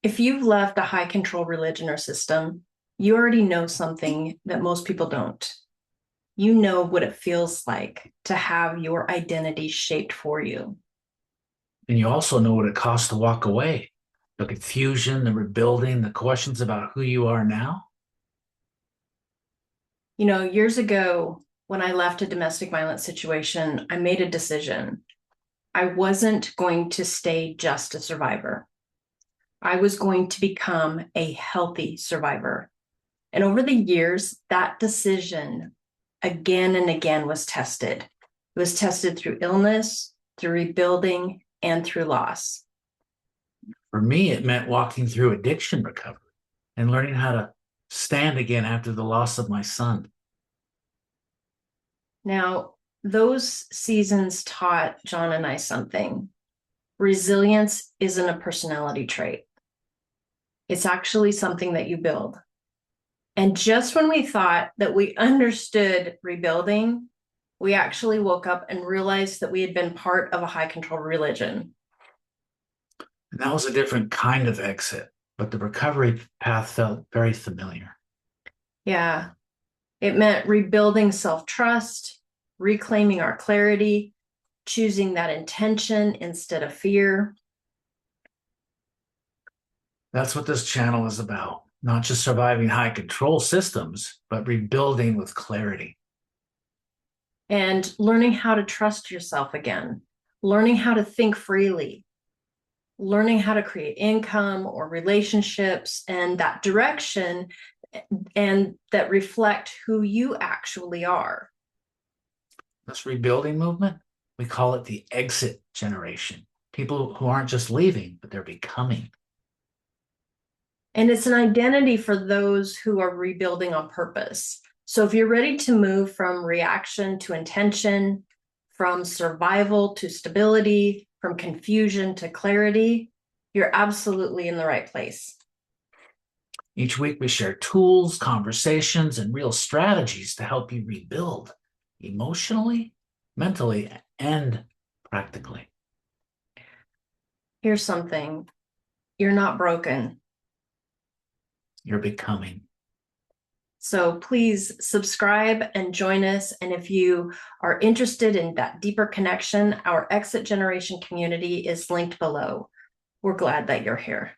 If you've left a high control religion or system, you already know something that most people don't. You know what it feels like to have your identity shaped for you. And you also know what it costs to walk away. The confusion, the rebuilding, the questions about who you are now. Years ago, when I left a domestic violence situation, I made a decision. I wasn't going to stay just a survivor. I was going to become a healthy survivor. And over the years, that decision again and again was tested. It was tested through illness, through rebuilding, and through loss. For me, it meant walking through addiction recovery and learning how to stand again after the loss of my son. Now, those seasons taught John and I something. Resilience isn't a personality trait. It's actually something that you build. And just when we thought that we understood rebuilding, we actually woke up and realized that we had been part of a high control religion. And that was a different kind of exit, but the recovery path felt very familiar. Yeah, it meant rebuilding self trust, reclaiming our clarity, choosing that intention instead of fear. That's what this channel is about. Not just surviving high control systems, but rebuilding with clarity. And learning how to trust yourself again, learning how to think freely, learning how to create income or relationships and that direction and that reflect who you actually are. This rebuilding movement, we call it the exit generation. People who aren't just leaving, but they're becoming. And it's an identity for those who are rebuilding on purpose. So if you're ready to move from reaction to intention, from survival to stability, from confusion to clarity, you're absolutely in the right place. Each week, we share tools, conversations, and real strategies to help you rebuild emotionally, mentally, and practically. Here's something: you're not broken. You're becoming. So please subscribe and join us. And if you are interested in that deeper connection, our Exit Generation community is linked below. We're glad that you're here.